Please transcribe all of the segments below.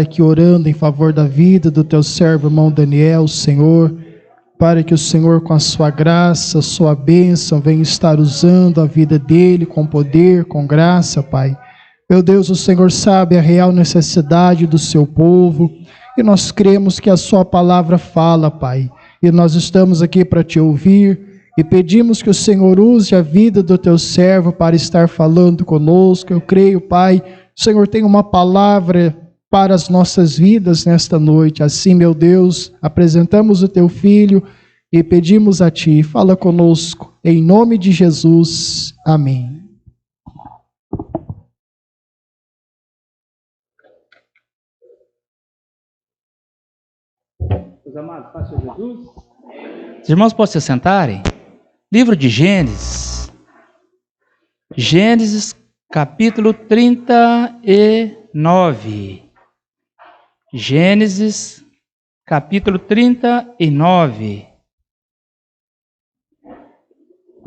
aqui orando em favor da vida do teu servo, irmão Daniel, Senhor, para que o Senhor, com a sua graça, sua bênção, venha estar usando a vida dele com poder, com graça, Pai. Meu Deus, o Senhor sabe a real necessidade do seu povo, e nós cremos que a sua palavra fala, Pai, e nós estamos aqui para te ouvir, e pedimos que o Senhor use a vida do teu servo para estar falando conosco. Eu creio, Pai, o Senhor tem uma palavra para as nossas vidas nesta noite. Assim, meu Deus, apresentamos o teu filho e pedimos a ti, fala conosco, em nome de Jesus. Amém. Meus amados, paz de Jesus. Os irmãos podem se sentarem? Livro de Gênesis. Gênesis, capítulo 39. Gênesis, capítulo 39.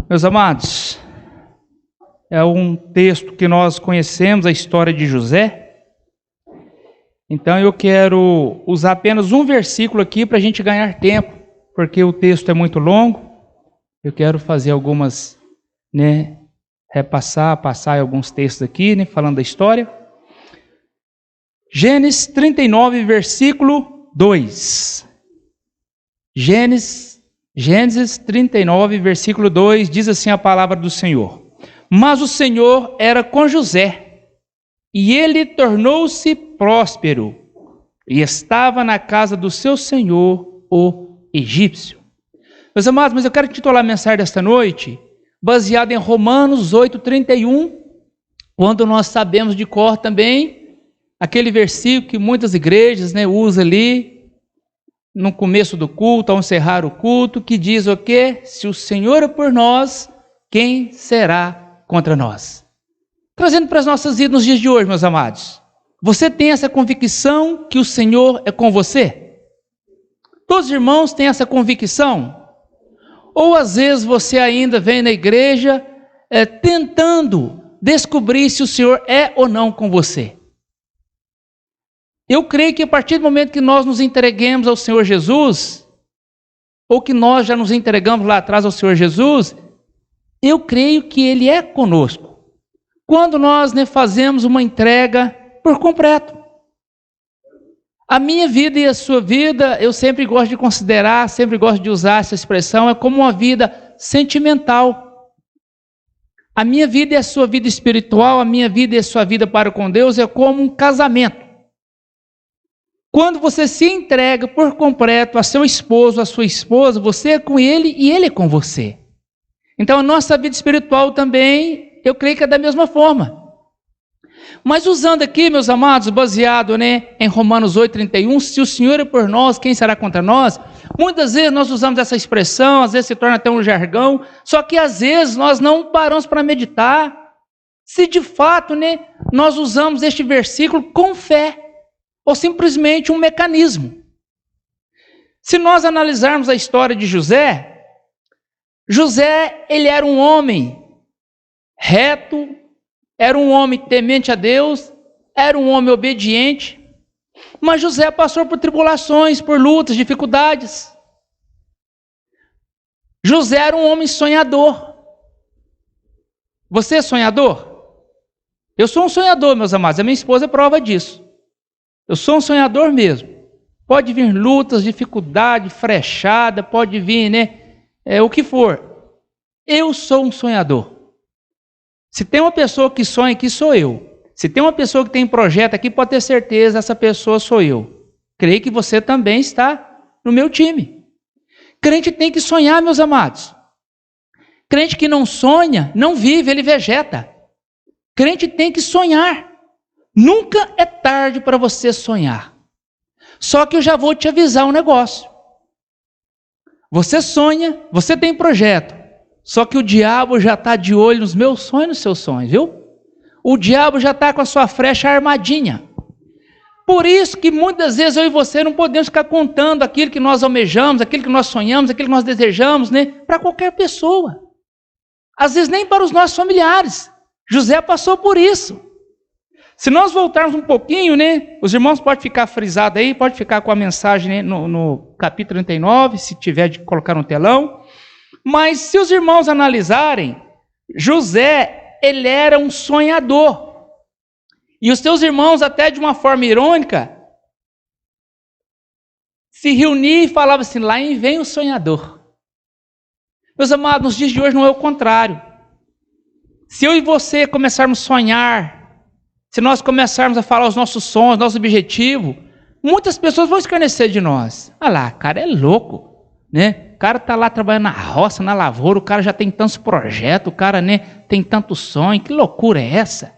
Meus amados, é um texto que nós conhecemos, a história de José. Então eu quero usar apenas um versículo aqui para a gente ganhar tempo, porque o texto é muito longo. Eu quero fazer algumas, passar alguns textos aqui, falando da história. Gênesis 39, versículo 2. Gênesis 39, versículo 2, diz assim a palavra do Senhor: Mas o Senhor era com José, e ele tornou-se próspero, e estava na casa do seu senhor, o egípcio. Meus amados, mas eu quero titular a mensagem desta noite, baseada em Romanos 8:31, quando nós sabemos de cor também, aquele versículo que muitas igrejas usam ali, no começo do culto, ao encerrar o culto, que diz o quê? Se o Senhor é por nós, quem será contra nós? Trazendo para as nossas vidas nos dias de hoje, meus amados, você tem essa convicção que o Senhor é com você? Todos os irmãos têm essa convicção? Ou às vezes você ainda vem na igreja tentando descobrir se o Senhor é ou não com você? Eu creio que a partir do momento que nós nos entreguemos ao Senhor Jesus, ou que nós já nos entregamos lá atrás ao Senhor Jesus, eu creio que Ele é conosco. Quando nós fazemos uma entrega por completo. A minha vida e a sua vida, eu sempre gosto de considerar, sempre gosto de usar essa expressão, é como uma vida sentimental. A minha vida e a sua vida espiritual, a minha vida e a sua vida para com Deus é como um casamento. Quando você se entrega por completo a seu esposo, a sua esposa, você é com ele e ele é com você. Então a nossa vida espiritual também, eu creio que é da mesma forma. Mas usando aqui, meus amados, baseado em Romanos 8:31, se o Senhor é por nós, quem será contra nós? Muitas vezes nós usamos essa expressão, às vezes se torna até um jargão, só que às vezes nós não paramos para meditar se de fato nós usamos este versículo com fé, ou simplesmente um mecanismo. Se nós analisarmos a história de José, ele era um homem reto, era um homem temente a Deus, era um homem obediente, mas José passou por tribulações, por lutas, dificuldades. José era um homem sonhador. Você é sonhador? Eu sou um sonhador, meus amados, a minha esposa é prova disso. Eu sou um sonhador mesmo. Pode vir lutas, dificuldade, frechada, pode vir, o que for. Eu sou um sonhador. Se tem uma pessoa que sonha aqui, sou eu. Se tem uma pessoa que tem projeto aqui, pode ter certeza, essa pessoa sou eu. Creio que você também está no meu time. Crente tem que sonhar, meus amados. Crente que não sonha, não vive, ele vegeta. Crente tem que sonhar. Nunca é tarde para você sonhar. Só que eu já vou te avisar um negócio. Você sonha, você tem projeto. Só que o diabo já está de olho nos meus sonhos e nos seus sonhos, viu? O diabo já está com a sua flecha armadinha. Por isso que muitas vezes eu e você não podemos ficar contando aquilo que nós almejamos, aquilo que nós sonhamos, aquilo que nós desejamos, para qualquer pessoa. Às vezes nem para os nossos familiares. José passou por isso. Se nós voltarmos um pouquinho, né? Os irmãos podem ficar frisados aí, pode ficar com a mensagem, né, no capítulo 39, se tiver de colocar no telão. Mas se os irmãos analisarem, José, ele era um sonhador. E os seus irmãos, até de uma forma irônica, se reuniam e falavam assim, lá vem o sonhador. Meus amados, nos dias de hoje não é o contrário. Se eu e você começarmos a sonhar, se nós começarmos a falar os nossos sonhos, nosso objetivo, muitas pessoas vão escarnecer de nós. Ah lá, cara é louco, né? O cara está lá trabalhando na roça, na lavoura, o cara já tem tantos projetos, o cara, né, tem tanto sonho, que loucura é essa?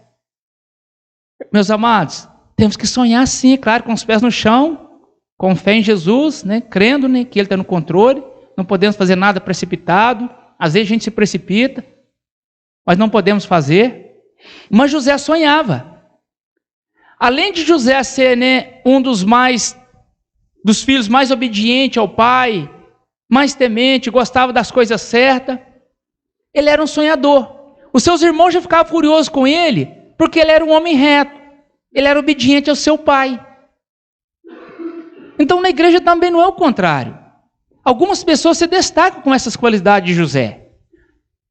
Meus amados, temos que sonhar sim, claro, com os pés no chão, com fé em Jesus, né, crendo, né, que Ele está no controle, não podemos fazer nada precipitado, às vezes a gente se precipita, mas não podemos fazer. Mas José sonhava. Além de José ser, né, um dos filhos mais obedientes ao pai, mais temente, gostava das coisas certas, ele era um sonhador. Os seus irmãos já ficavam furiosos com ele, porque ele era um homem reto, ele era obediente ao seu pai. Então na igreja também não é o contrário. Algumas pessoas se destacam com essas qualidades de José.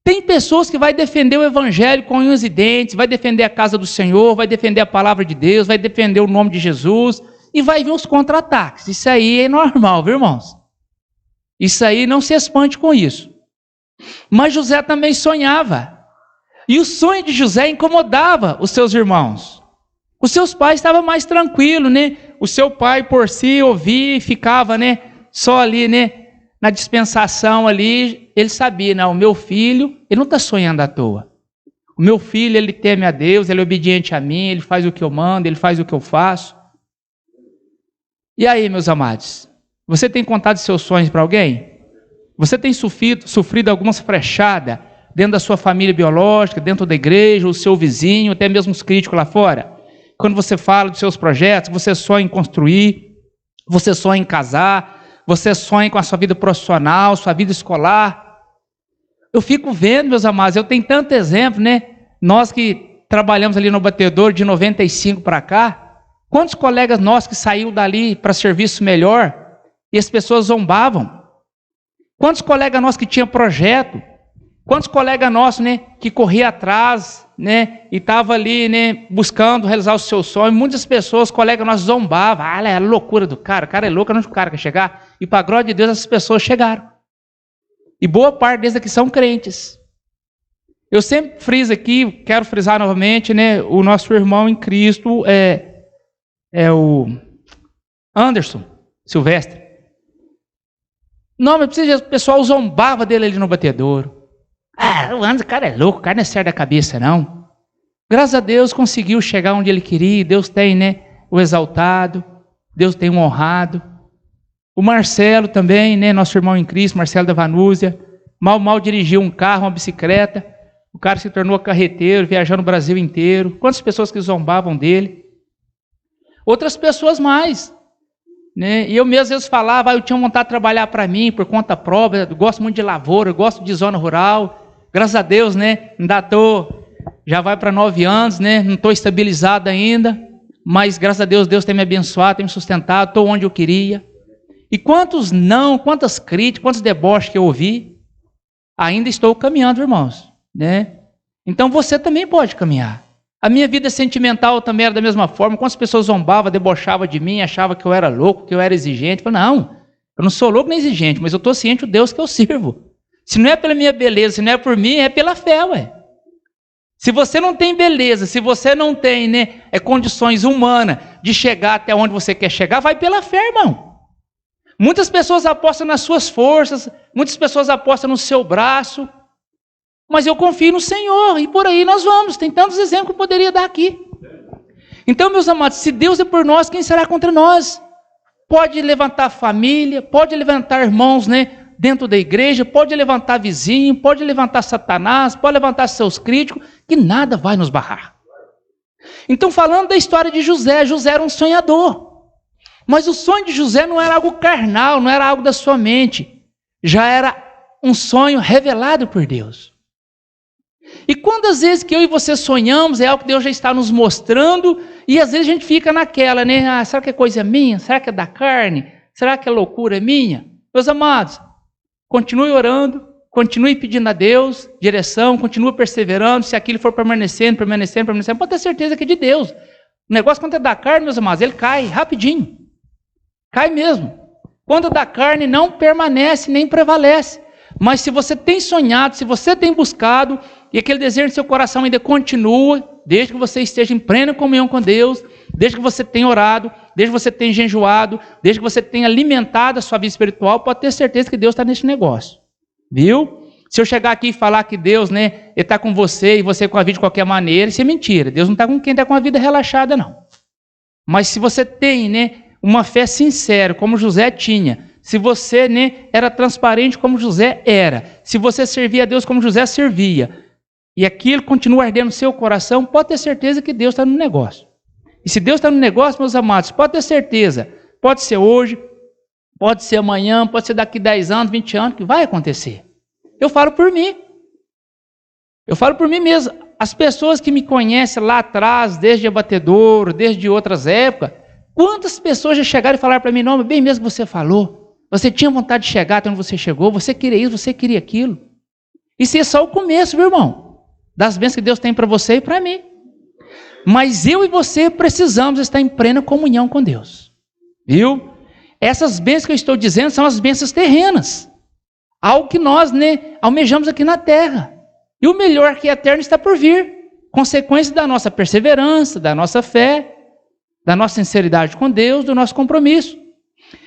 Tem pessoas que vai defender o evangelho com unhas e dentes, vai defender a casa do Senhor, vai defender a palavra de Deus, vai defender o nome de Jesus, e vai vir os contra-ataques. Isso aí é normal, viu, irmãos? Isso aí, não se espante com isso. Mas José também sonhava. E o sonho de José incomodava os seus irmãos. Os seus pais estavam mais tranquilos, né? O seu pai, por si, ouvia e ficava, né, só ali, né, na dispensação ali. Ele sabia, não, o meu filho, ele não está sonhando à toa. O meu filho, ele teme a Deus, ele é obediente a mim, ele faz o que eu mando, ele faz o que eu faço. E aí, meus amados, você tem contado seus sonhos para alguém? Você tem sofrido algumas frechadas dentro da sua família biológica, dentro da igreja, o seu vizinho, até mesmo os críticos lá fora? Quando você fala dos seus projetos, você sonha em construir, você sonha em casar, você sonha com a sua vida profissional, sua vida escolar. Eu fico vendo, meus amados, eu tenho tanto exemplo, né? Nós que trabalhamos ali no batedor de 95 para cá, quantos colegas nossos que saíram dali para serviço melhor e as pessoas zombavam? Quantos colegas nossos que tinham projeto? Quantos colegas nossos, né, que corria atrás, né, e estava ali, né, buscando realizar o seu sonho? Muitas pessoas, colegas nossos, zombavam. Ah, é a loucura do cara, o cara é louco, não é o cara quer chegar. E para a glória de Deus, essas pessoas chegaram. E boa parte deles aqui são crentes. Eu sempre friso aqui, quero frisar novamente, né, o nosso irmão em Cristo é o Anderson Silvestre. Não, mas o pessoal zombava dele ali no batedouro. Ah, o Anderson, o cara é louco, o cara não é certo da cabeça, não. Graças a Deus conseguiu chegar onde ele queria. Deus tem, né, o exaltado, Deus tem o honrado. O Marcelo também, né, nosso irmão em Cristo, Marcelo da Vanúzia, mal dirigiu um carro, uma bicicleta. O cara se tornou carreteiro, viajando o Brasil inteiro. Quantas pessoas que zombavam dele? Outras pessoas mais, né? E eu mesmo às vezes falava, eu tinha vontade de trabalhar para mim, por conta própria, eu gosto muito de lavoura, eu gosto de zona rural. Graças a Deus, né, já vai para 9 anos, né, não estou estabilizado ainda, mas graças a Deus, Deus tem me abençoado, tem me sustentado, estou onde eu queria. E quantas críticas, quantos deboches que eu ouvi, ainda estou caminhando, irmãos, né? Então você também pode caminhar. A minha vida sentimental também era da mesma forma. Quantas pessoas zombavam, debochavam de mim, achavam que eu era louco, que eu era exigente. Eu falei, não, eu não sou louco nem exigente, mas eu estou ciente do Deus que eu sirvo. Se não é pela minha beleza, se não é por mim, é pela fé, ué. Se você não tem beleza, se você não tem, né, condições humanas de chegar até onde você quer chegar, vai pela fé, irmão. Muitas pessoas apostam nas suas forças, muitas pessoas apostam no seu braço, mas eu confio no Senhor, e por aí nós vamos. Tem tantos exemplos que eu poderia dar aqui. Então, meus amados, se Deus é por nós, quem será contra nós? Pode levantar família, pode levantar irmãos, né, dentro da igreja, pode levantar vizinho, pode levantar Satanás, pode levantar seus críticos, que nada vai nos barrar. Então, falando da história de José, José era um sonhador. Mas o sonho de José não era algo carnal, não era algo da sua mente. Já era um sonho revelado por Deus. E quantas vezes que eu e você sonhamos, é algo que Deus já está nos mostrando, e às vezes a gente fica naquela, né? Ah, será que é coisa minha? Será que é da carne? Será que é loucura minha? Meus amados, continue orando, continue pedindo a Deus direção, continue perseverando, se aquilo for permanecendo, pode ter certeza que é de Deus. O negócio quando é da carne, meus amados, ele cai rapidinho. Cai mesmo. Quando é da carne, não permanece, nem prevalece. Mas se você tem sonhado, se você tem buscado, e aquele desejo no seu coração ainda continua, desde que você esteja em plena comunhão com Deus, desde que você tenha orado, desde que você tenha jejuado, desde que você tenha alimentado a sua vida espiritual, pode ter certeza que Deus está nesse negócio. Viu? Se eu chegar aqui e falar que Deus, né, Ele está com você e você com a vida de qualquer maneira, isso é mentira. Deus não está com quem está com a vida relaxada, não. Mas se você tem, né, uma fé sincera, como José tinha, se você, né, era transparente como José era, se você servia a Deus como José servia, e aquilo continua ardendo no seu coração, pode ter certeza que Deus está no negócio. E se Deus está no negócio, meus amados, pode ter certeza, pode ser hoje, pode ser amanhã, pode ser daqui 10 anos, 20 anos, que vai acontecer. Eu falo por mim. Eu falo por mim mesmo. As pessoas que me conhecem lá atrás, desde Abatedouro, desde outras épocas, quantas pessoas já chegaram e falaram para mim, não, bem mesmo que você falou, você tinha vontade de chegar até onde você chegou, você queria isso, você queria aquilo. Isso é só o começo, meu irmão, das bênçãos que Deus tem para você e para mim. Mas eu e você precisamos estar em plena comunhão com Deus. Viu? Essas bênçãos que eu estou dizendo são as bênçãos terrenas. Algo que nós, né, almejamos aqui na terra. E o melhor que é eterno está por vir. Consequência da nossa perseverança, da nossa fé, da nossa sinceridade com Deus, do nosso compromisso.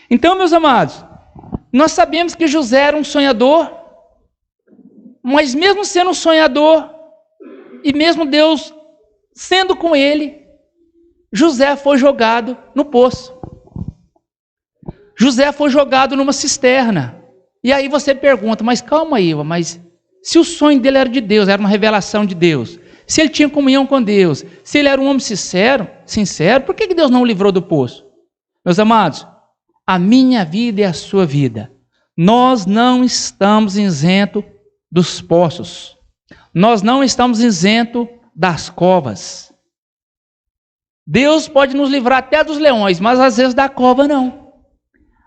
Então, meus amados, nós sabemos que José era um sonhador, mas mesmo sendo um sonhador, e mesmo Deus sendo com ele, José foi jogado no poço. José foi jogado numa cisterna. E aí você pergunta, mas calma aí, mas se o sonho dele era de Deus, era uma revelação de Deus, se ele tinha comunhão com Deus, se ele era um homem sincero, por que Deus não o livrou do poço? Meus amados, a minha vida e a sua vida, nós não estamos isentos dos poços. Nós não estamos isentos das covas. Deus pode nos livrar até dos leões, mas às vezes da cova não.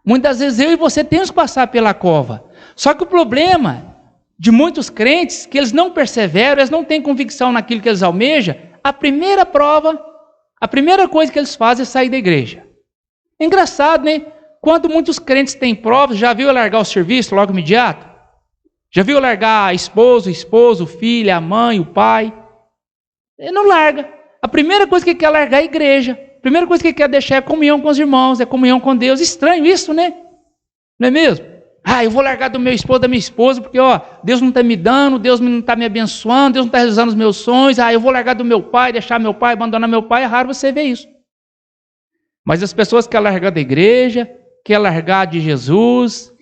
Muitas vezes eu e você temos que passar pela cova. Só que o problema de muitos crentes, que eles não perseveram, eles não têm convicção naquilo que eles almejam, a primeira prova, a primeira coisa que eles fazem é sair da igreja. É engraçado, né? Quando muitos crentes têm provas, já viu largar o serviço logo imediato? Já viu largar a esposa, o esposo, o filho, a mãe, o pai? Ele não larga. A primeira coisa que ele quer largar é a igreja. A primeira coisa que ele quer deixar é comunhão com os irmãos, é comunhão com Deus. Estranho isso, né? Não é mesmo? Ah, eu vou largar do meu esposo, da minha esposa, porque ó, Deus não está me dando, Deus não está me abençoando, Deus não está realizando os meus sonhos. Ah, eu vou largar do meu pai, deixar meu pai, abandonar meu pai. É raro você ver isso. Mas as pessoas querem largar da igreja, querem largar de Jesus,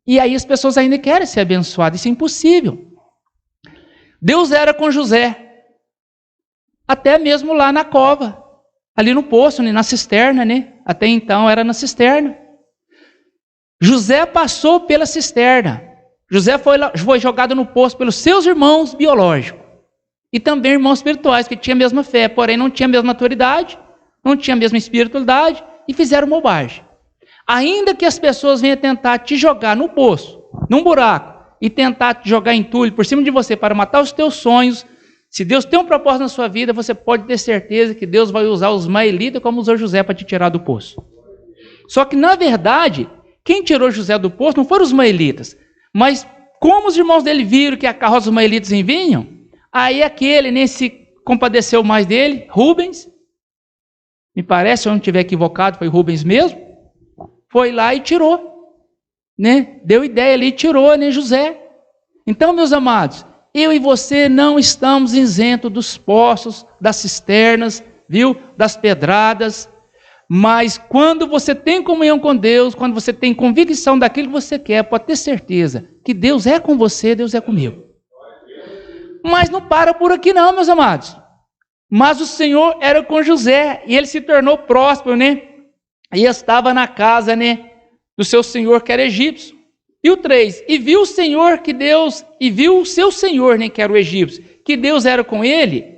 e aí as pessoas ainda querem ser abençoadas. Isso é impossível. Deus era com José, até mesmo lá na cova, ali no poço, na cisterna, né? Até então era na cisterna. José passou pela cisterna. José foi jogado no poço pelos seus irmãos biológicos e também irmãos espirituais, que tinham a mesma fé, porém não tinham a mesma maturidade, não tinham a mesma espiritualidade e fizeram bobagem. Ainda que as pessoas venham tentar te jogar no poço, num buraco, e tentar te jogar entulho por cima de você para matar os teus sonhos, se Deus tem um propósito na sua vida, você pode ter certeza que Deus vai usar os ismaelitas como usou José para te tirar do poço. Só que, na verdade, quem tirou José do poço não foram os ismaelitas, mas como os irmãos dele viram que a carroça dos ismaelitas vinham, aí aquele nem se compadeceu mais dele, Rubens, me parece, se eu não estiver equivocado, foi Rubens mesmo, foi lá e tirou, né? Deu ideia ali e tirou, né, José. Então, meus amados, eu e você não estamos isentos dos poços, das cisternas, viu? Das pedradas, mas quando você tem comunhão com Deus, quando você tem convicção daquilo que você quer, pode ter certeza que Deus é com você, Deus é comigo. Mas não para por aqui não, meus amados. Mas o Senhor era com José e ele se tornou próspero, né? E estava na casa, né, do seu senhor que era egípcio. E o 3, e viu o Senhor que Deus, e viu o seu senhor, né, que era o egípcio, que Deus era com ele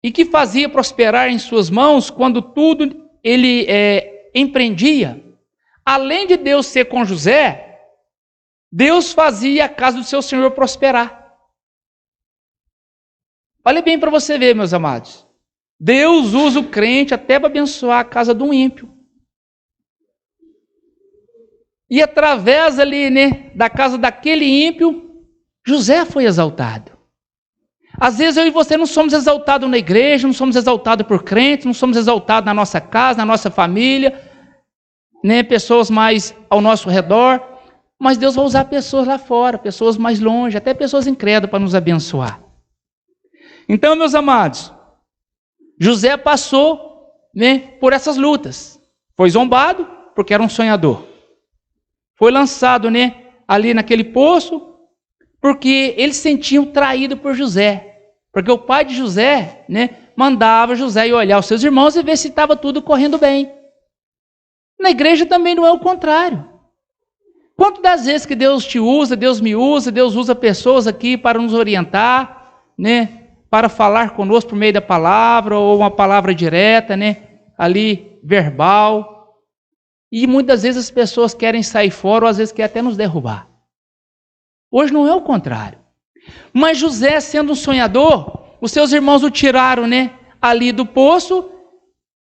e que fazia prosperar em suas mãos quando tudo ele empreendia. Além de Deus ser com José, Deus fazia a casa do seu Senhor prosperar. Olha bem para você ver, meus amados. Deus usa o crente até para abençoar a casa do ímpio. E através ali, né, da casa daquele ímpio, José foi exaltado. Às vezes eu e você não somos exaltados na igreja, não somos exaltados por crentes, não somos exaltados na nossa casa, na nossa família, né, pessoas mais ao nosso redor, mas Deus vai usar pessoas lá fora, pessoas mais longe, até pessoas incrédulas para nos abençoar. Então, meus amados, José passou, né, por essas lutas. Foi zombado porque era um sonhador. Foi lançado, né, ali naquele poço porque eles se sentiam traídos por José. Porque o pai de José, né, mandava José ir olhar os seus irmãos e ver se estava tudo correndo bem. Na igreja também não é o contrário. Quantas das vezes que Deus te usa, Deus me usa, Deus usa pessoas aqui para nos orientar, né, para falar conosco por meio da palavra, ou uma palavra direta, né, ali, verbal. E muitas vezes as pessoas querem sair fora, ou às vezes querem até nos derrubar. Hoje não é o contrário. Mas José, sendo um sonhador, os seus irmãos o tiraram, né, ali do poço,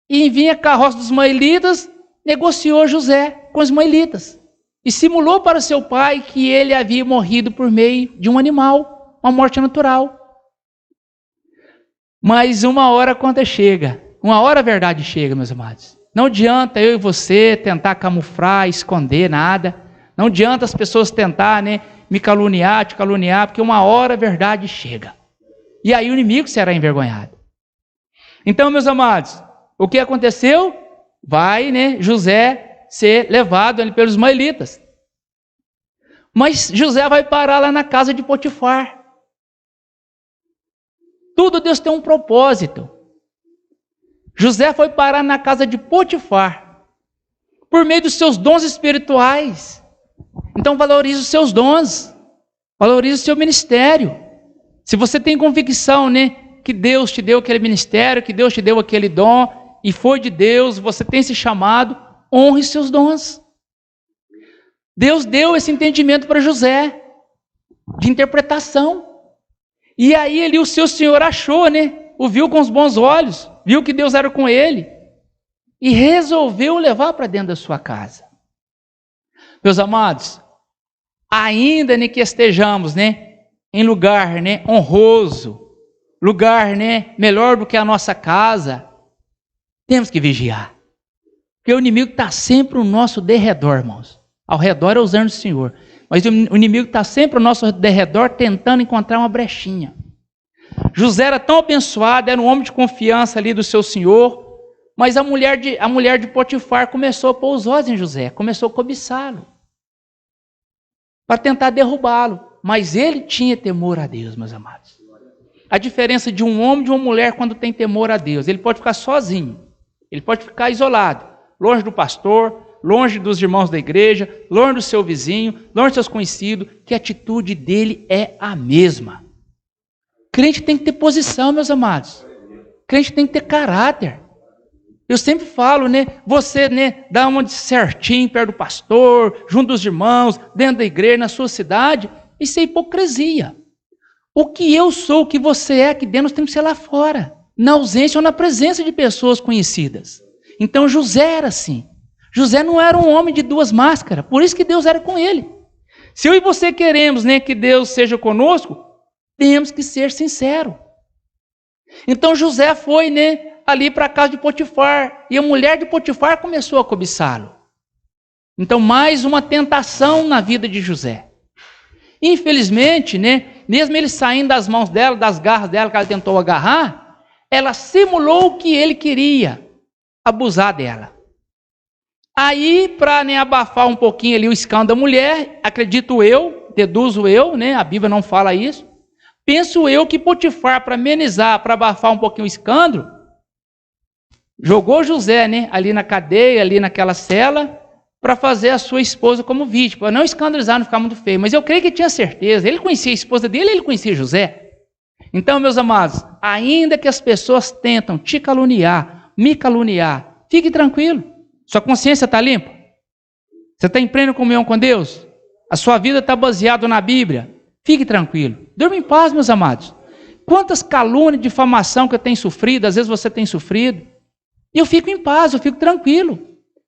e vinha a carroça dos ismaelitas, negociou José com os ismaelitas. E simulou para seu pai que ele havia morrido por meio de um animal, uma morte natural. Mas uma hora a conta chega, uma hora a verdade chega, meus amados. Não adianta eu e você tentar camuflar, esconder nada. Não adianta as pessoas tentar, né, me caluniar, te caluniar, porque uma hora a verdade chega. E aí o inimigo será envergonhado. Então, meus amados, o que aconteceu? Vai, né, José ser levado ali pelos ismaelitas. Mas José vai parar lá na casa de Potifar. Tudo Deus tem um propósito. José foi parar na casa de Potifar por meio dos seus dons espirituais. Então valorize os seus dons, valorize o seu ministério. Se você tem convicção, né, que Deus te deu aquele ministério, que Deus te deu aquele dom, e foi de Deus, você tem esse chamado, honre seus dons. Deus deu esse entendimento para José, de interpretação. E aí ele, o seu senhor achou, né, o viu com os bons olhos, viu que Deus era com ele, e resolveu levar para dentro da sua casa. Meus amados, ainda né, que estejamos, né, em lugar, né, honroso, lugar, né, melhor do que a nossa casa, temos que vigiar. Porque o inimigo está sempre ao nosso derredor, irmãos. Ao redor é os anjos do Senhor. Mas o inimigo está sempre ao nosso derredor tentando encontrar uma brechinha. José era tão abençoado, era um homem de confiança ali do seu senhor, mas a mulher de Potifar começou a pôr os olhos em José, começou a cobiçá-lo, para tentar derrubá-lo. Mas ele tinha temor a Deus, meus amados. A diferença de um homem e de uma mulher quando tem temor a Deus, ele pode ficar sozinho, ele pode ficar isolado, longe do pastor, longe dos irmãos da igreja, longe do seu vizinho, longe dos seus conhecidos, que a atitude dele é a mesma. Crente tem que ter posição, meus amados. Crente tem que ter caráter. Eu sempre falo, né? Você, né, dá uma de certinho perto do pastor, junto dos irmãos, dentro da igreja, na sua cidade. Isso é hipocrisia. O que eu sou, o que você é aqui dentro, nós temos que ser lá fora, na ausência ou na presença de pessoas conhecidas. Então José era assim. José não era um homem de duas máscaras, por isso que Deus era com ele. Se eu e você queremos, né, que Deus seja conosco, temos que ser sinceros. Então José foi, né, ali para a casa de Potifar, e a mulher de Potifar começou a cobiçá-lo. Então mais uma tentação na vida de José. Infelizmente, né, mesmo ele saindo das mãos dela, das garras dela que ela tentou agarrar, ela simulou o que ele queria, abusar dela. Aí, para, né, abafar um pouquinho ali o escândalo da mulher, acredito eu, deduzo eu, né, a Bíblia não fala isso, penso eu que Potifar, para amenizar, para abafar um pouquinho o escândalo, jogou José, né, ali na cadeia, ali naquela cela, para fazer a sua esposa como vítima, para não escandalizar, não ficar muito feio. Mas eu creio que tinha certeza, ele conhecia a esposa dele, ele conhecia José. Então, meus amados, ainda que as pessoas tentam te caluniar, me caluniar, fique tranquilo. Sua consciência está limpa? Você está em plena comunhão com Deus? A sua vida está baseada na Bíblia? Fique tranquilo. Durma em paz, meus amados. Quantas calúnias, difamação que eu tenho sofrido, às vezes você tem sofrido. E eu fico em paz, eu fico tranquilo.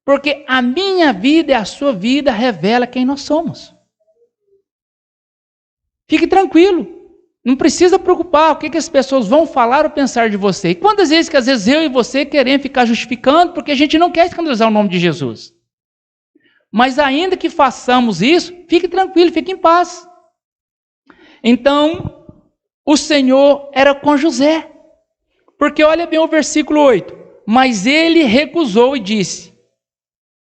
Porque a minha vida e a sua vida revela quem nós somos. Fique tranquilo. Não precisa preocupar o que as pessoas vão falar ou pensar de você. E quantas vezes que às vezes eu e você queremos ficar justificando porque a gente não quer escandalizar o nome de Jesus. Mas ainda que façamos isso, fique tranquilo, fique em paz. Então, o Senhor era com José. Porque olha bem o versículo 8. Mas ele recusou e disse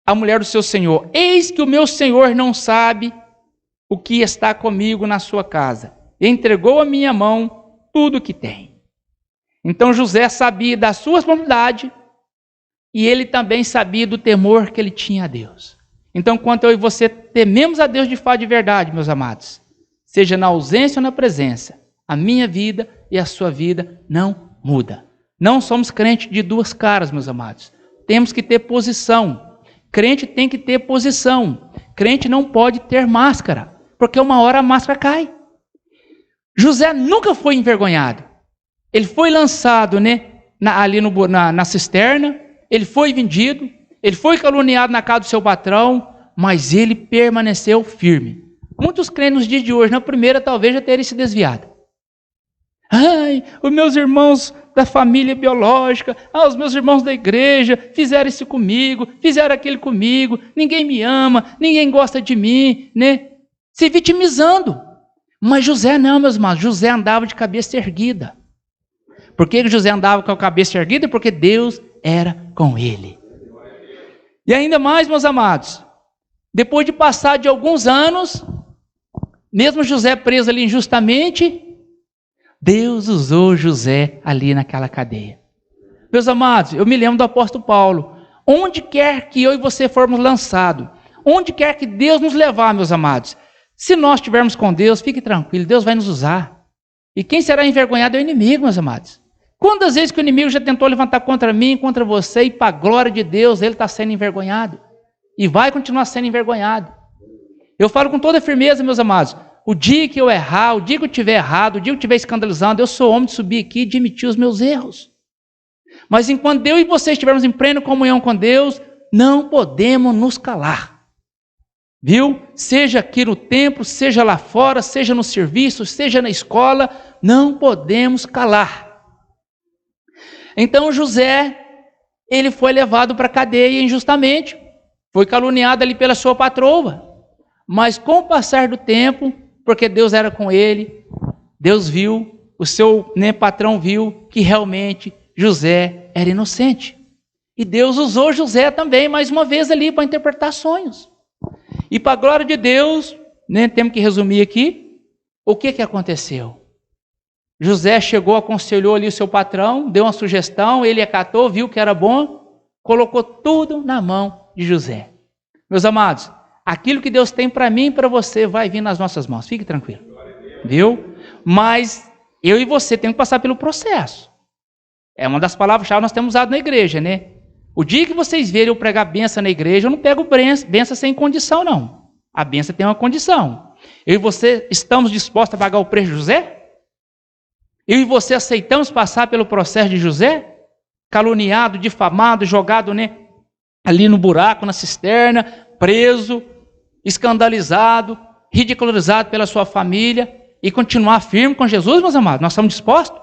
à mulher do seu senhor: eis que o meu senhor não sabe o que está comigo na sua casa. Entregou à minha mão tudo o que tem. Então José sabia da sua responsabilidade e ele também sabia do temor que ele tinha a Deus. Então, quando eu e você tememos a Deus de fato de verdade, meus amados, seja na ausência ou na presença, a minha vida e a sua vida não muda. Não somos crentes de duas caras, meus amados. Temos que ter posição. Crente tem que ter posição. Crente não pode ter máscara, porque uma hora a máscara cai. José nunca foi envergonhado. Ele foi lançado, ali na cisterna, ele foi vendido, ele foi caluniado na casa do seu patrão, mas ele permaneceu firme. Muitos crentes nos dias de hoje, na primeira talvez já teriam se desviado. Ai, os meus irmãos da família biológica, os meus irmãos da igreja fizeram isso comigo, fizeram aquilo comigo, ninguém me ama, ninguém gosta de mim, se vitimizando. Mas José não, meus irmãos, José andava de cabeça erguida. Por que José andava com a cabeça erguida? Porque Deus era com ele. E ainda mais, meus amados, depois de passar de alguns anos, mesmo José preso ali injustamente, Deus usou José ali naquela cadeia. Meus amados, eu me lembro do apóstolo Paulo. Onde quer que eu e você formos lançados, onde quer que Deus nos levar, meus amados, se nós estivermos com Deus, fique tranquilo, Deus vai nos usar. E quem será envergonhado é o inimigo, meus amados. Quantas vezes que o inimigo já tentou levantar contra mim, contra você, e para a glória de Deus, ele está sendo envergonhado. E vai continuar sendo envergonhado. Eu falo com toda firmeza, meus amados, o dia que eu errar, o dia que eu estiver errado, o dia que eu estiver escandalizando, eu sou homem de subir aqui e de admitir os meus erros. Mas enquanto eu e você estivermos em plena comunhão com Deus, não podemos nos calar. Viu? Seja aqui no templo, seja lá fora, seja no serviço, seja na escola, não podemos calar. Então José, ele foi levado para a cadeia injustamente, foi caluniado ali pela sua patroa, mas com o passar do tempo, porque Deus era com ele, Deus viu, o seu patrão viu que realmente José era inocente. E Deus usou José também, mais uma vez ali, para interpretar sonhos. E para a glória de Deus, temos que resumir aqui, o que aconteceu? José chegou, aconselhou ali o seu patrão, deu uma sugestão, ele acatou, viu que era bom, colocou tudo na mão de José. Meus amados, aquilo que Deus tem para mim e para você vai vir nas nossas mãos, fique tranquilo. Viu? Mas eu e você temos que passar pelo processo. É uma das palavras-chave que nós temos usado na igreja, O dia que vocês verem eu pregar bênção na igreja, eu não pego bênção sem condição, não. A bênção tem uma condição. Eu e você estamos dispostos a pagar o preço de José? Eu e você aceitamos passar pelo processo de José? Caluniado, difamado, jogado ali no buraco, na cisterna, preso, escandalizado, ridicularizado pela sua família e continuar firme com Jesus, meus amados? Nós estamos dispostos?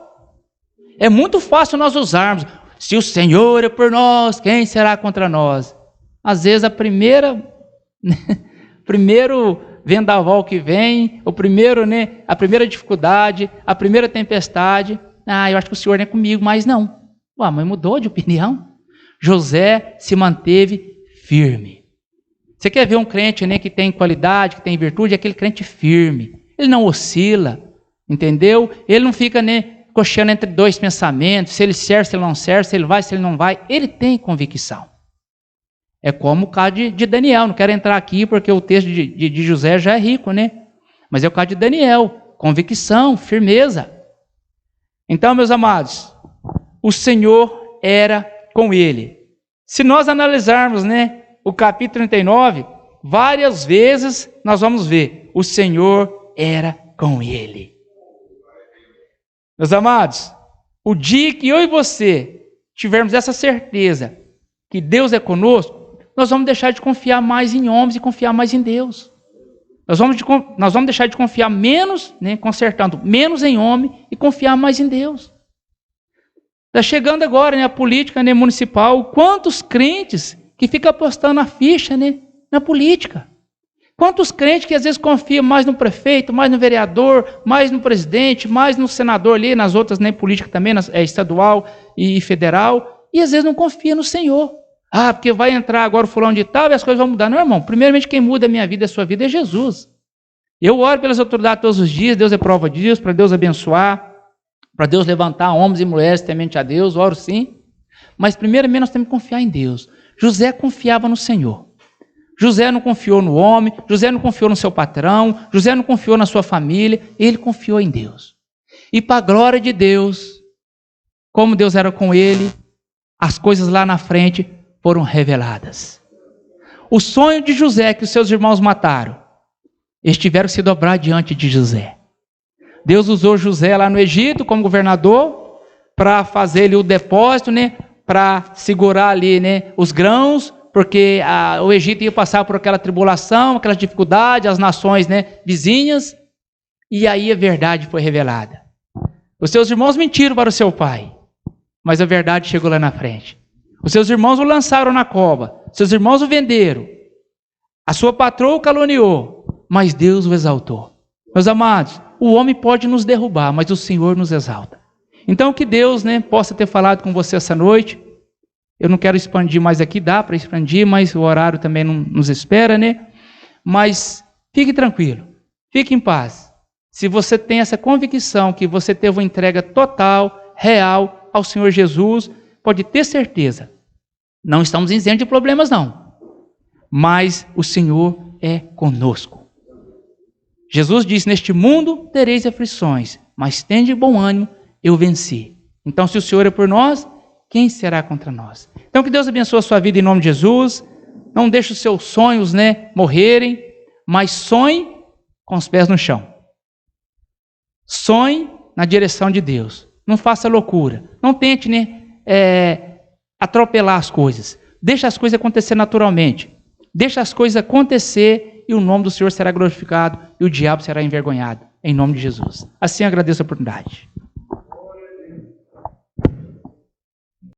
É muito fácil nós usarmos. Se o Senhor é por nós, quem será contra nós? Às vezes primeiro vendaval que vem, a primeira dificuldade, a primeira tempestade, eu acho que o Senhor não é comigo, mas não. Mas mudou de opinião. José se manteve firme. Você quer ver um crente que tem qualidade, que tem virtude? É aquele crente firme. Ele não oscila, entendeu? Ele não fica cocheando entre dois pensamentos, se ele serve, se ele não serve, se ele vai, se ele não vai. Ele tem convicção. É como o caso de Daniel. Não quero entrar aqui porque o texto de José já é rico, Mas é o caso de Daniel. Convicção, firmeza. Então, meus amados, o Senhor era com ele. Se nós analisarmos, né, o capítulo 39, várias vezes nós vamos ver, o Senhor era com ele. Meus amados, o dia que eu e você tivermos essa certeza que Deus é conosco, nós vamos deixar de confiar mais em homens e confiar mais em Deus. Nós vamos deixar de confiar menos, né, consertando menos em homem e confiar mais em Deus. Está chegando agora, né, a política, né, municipal. Quantos crentes que ficam apostando a ficha, né, na política? Quantos crentes que às vezes confiam mais no prefeito, mais no vereador, mais no presidente, mais no senador ali, nas outras, né, política também, estadual e federal, e às vezes não confia no Senhor. Ah, porque vai entrar agora o fulano de tal e as coisas vão mudar. Não, irmão, primeiramente quem muda a minha vida e a sua vida é Jesus. Eu oro pelas autoridades todos os dias, Deus é prova disso, para Deus abençoar, para Deus levantar homens e mulheres temente a Deus, oro sim. Mas primeiramente nós temos que confiar em Deus. José confiava no Senhor. José não confiou no homem, José não confiou no seu patrão, José não confiou na sua família, ele confiou em Deus. E para a glória de Deus, como Deus era com ele, as coisas lá na frente foram reveladas. O sonho de José que os seus irmãos mataram, eles tiveram que se dobrar diante de José. Deus usou José lá no Egito como governador para fazer ali o depósito, né, para segurar ali, né, os grãos, porque o Egito ia passar por aquela tribulação, aquelas dificuldades, as nações, né, vizinhas, e aí a verdade foi revelada. Os seus irmãos mentiram para o seu pai, mas a verdade chegou lá na frente. Os seus irmãos o lançaram na cova, seus irmãos o venderam, a sua patroa o caluniou, mas Deus o exaltou. Meus amados, o homem pode nos derrubar, mas o Senhor nos exalta. Então que Deus, né, possa ter falado com você essa noite. Eu não quero expandir mais aqui, dá para expandir, mas o horário também não nos espera, né? Mas fique tranquilo, fique em paz. Se você tem essa convicção que você teve uma entrega total, real ao Senhor Jesus, pode ter certeza, não estamos isentos de problemas não, mas o Senhor é conosco. Jesus disse, neste mundo tereis aflições, mas tende bom ânimo, eu venci. Então se o Senhor é por nós, quem será contra nós? Então que Deus abençoe a sua vida em nome de Jesus, não deixe os seus sonhos, né, morrerem, mas sonhe com os pés no chão. Sonhe na direção de Deus, não faça loucura, não tente, né, atropelar as coisas, deixa as coisas acontecer naturalmente, deixa as coisas acontecer e o nome do Senhor será glorificado e o diabo será envergonhado, em nome de Jesus. Assim eu agradeço a oportunidade.